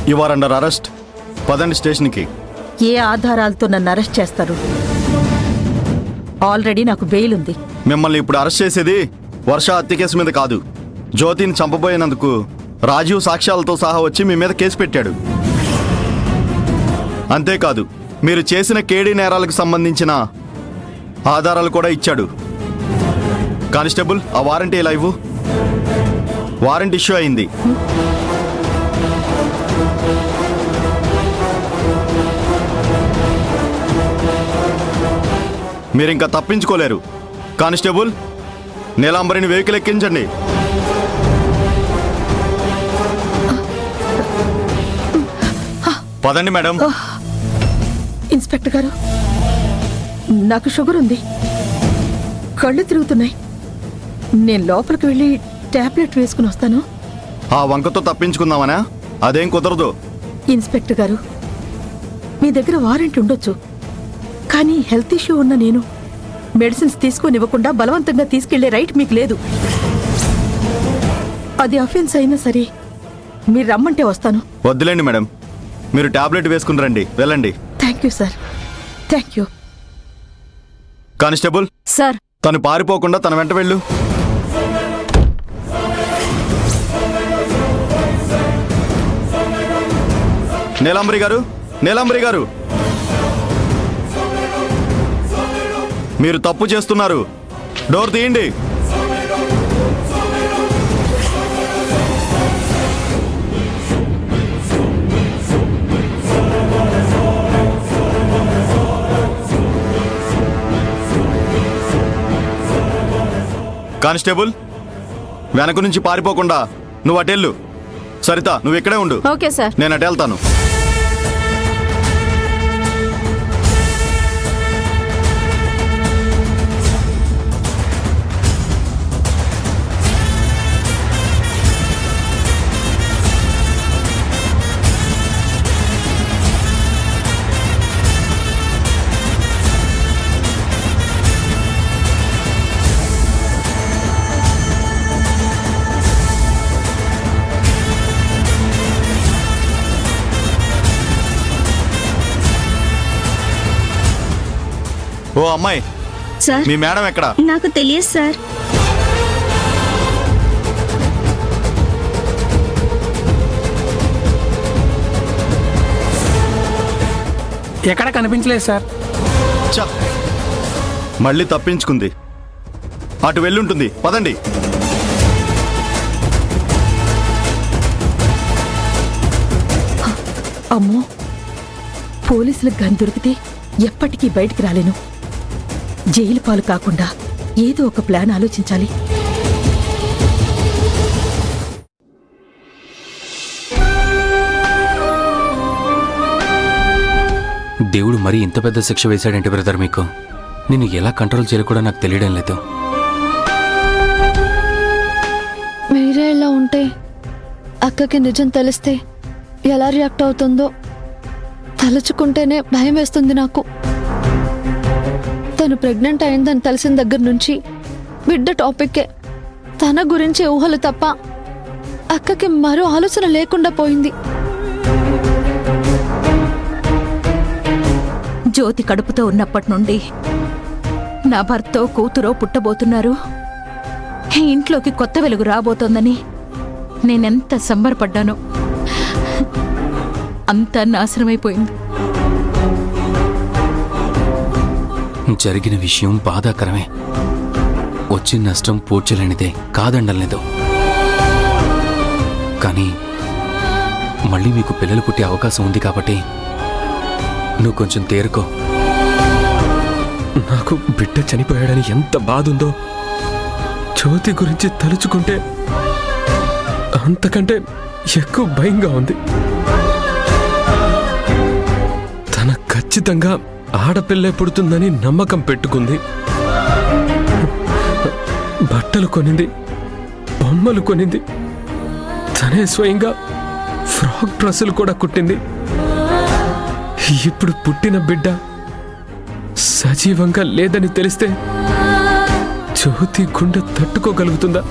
You are under arrest. పదండి స్టేషన్కి. ఏ ఆధారాలతో నన్ను అరెస్ట్ చేస్తారు? ఆల్రెడీ నాకు బెయిల్ ఉంది. మిమ్మల్ని ఇప్పుడు అరెస్ట్ చేసేది వర్ష హత్య కేసు మీద కాదు. జ్యోతిని చంపబోయినందుకు రాజీవ్ సాక్ష్యాలతో సహా వచ్చి మీ మీద కేసు పెట్టాడు. అంతేకాదు, మీరు చేసిన కేడీ నేరాలకు సంబంధించిన ఆధారాలు కూడా ఇచ్చాడు. కానిస్టేబుల్, ఆ వారెంట్ ఇలా ఇవ్వు. వారెంట్ ఇష్యూ అయింది. మీరింకా తప్పించుకోలేరు. కానిస్టేబుల్, నీలాంబరిని వెహికల్ ఎక్కించండి. పదండి మేడం. ఇన్స్పెక్టర్ గారు, నాకు షుగర్ ఉంది, కళ్ళు తిరుగుతున్నాయి. నేను లోపలికి వెళ్ళి టాబ్లెట్ వేసుకుని వస్తాను. ఆ వంకతో తప్పించుకుందామనా? అదేం కుదరదు. ఇన్స్పెక్టర్ గారు, మీ దగ్గర వారెంట్ ఉండొచ్చు, కానీ హెల్త్ ఇష్యూ ఉన్న నేను మెడిసిన్స్ తీసుకొనివ్వకుండా బలవంతంగా తీసుకెళ్లే రైట్ మీకు లేదు. అది అఫెన్స్ అయినా సరే మీరు రమ్మంటే వస్తాను. వద్దులేండి మేడం, మీరు టాబ్లెట్ వేసుకుని రండి. వెళ్ళండి. Thank you sir, thank you. Constable sir, తను పారిపోకుండా తన వెంట వెళ్ళు. నీలాంబరి గారు, నీలాంబరి గారు, మీరు తప్పు చేస్తున్నారు. డోర్ తీయండి. కానిస్టేబుల్, వెనక నుంచి పారిపోకుండా నువ్వు అటెళ్ళు. సరిత, నువ్వు ఇక్కడే ఉండు. Okay sir. నేను అటు వెళ్తాను. ఓ అమ్మాయి, సార్, మీ మేడం ఎక్కడ? నాకు తెలియదు సార్. ఎక్కడ కనిపించలేదు సార్. ఛ, మళ్ళీ తప్పించుకుంది. అటు వెళ్ళుంటుంది. పదండి. అమ్మో, పోలీసులకు గన్ దొరికితే ఎప్పటికీ బయటికి రాలేను. జైలు పాలు కాకుండా ఏదో ఒక ప్లాన్ ఆలోచించాలి. దేవుడు మరీ ఇంత పెద్ద శిక్ష వేశాడంటే బ్రదర్ మీకు. నేను ఎలా కంట్రోల్ చేయాలో కూడా నాకు తెలియడం లేదు. మీరే ఇలా ఉంటే అక్కకి నిజం తెలిస్తే ఎలా రియాక్ట్ అవుతుందో తలుచుకుంటేనే భయం వేస్తుంది నాకు. తను ప్రెగ్నెంట్ అయిందని తెలిసిన దగ్గర నుంచి బిడ్డ టాపిక్కే. తన గురించి ఊహలు తప్ప అక్కకి మరో ఆలోచన లేకుండా పోయింది. జ్యోతి కడుపుతో ఉన్నప్పటి నుండి నా భర్తో కూతురో పుట్టబోతున్నారు, ఇంట్లోకి కొత్త వెలుగు రాబోతోందని నేనెంత సంబరపడ్డానో అంతా నాశనమైపోయింది. జరిగిన విషయం బాధాకరమే. వచ్చిన నష్టం పూడ్చలేనిదే, కాదండలేదు. కానీ మళ్ళీ మీకు పిల్లలు పుట్టే అవకాశం ఉంది కాబట్టి నువ్వు కొంచెం తేరుకో. నాకు బిడ్డ చనిపోయాడని ఎంత బాధ ఉందో జ్యోతి గురించి తలుచుకుంటే అంతకంటే ఎక్కువ భయంగా ఉంది. తన ఖచ్చితంగా ఆడపిల్లే పుడుతుందని నమ్మకం పెట్టుకుంది. బట్టలు కొనింది, బొమ్మలు కొనింది, తనే స్వయంగా ఫ్రాక్ డ్రెస్సులు కూడా కుట్టింది. ఇప్పుడు పుట్టిన బిడ్డ సజీవంగా లేదని తెలిస్తే జ్యోతి గుండె తట్టుకోగలుగుతుందా?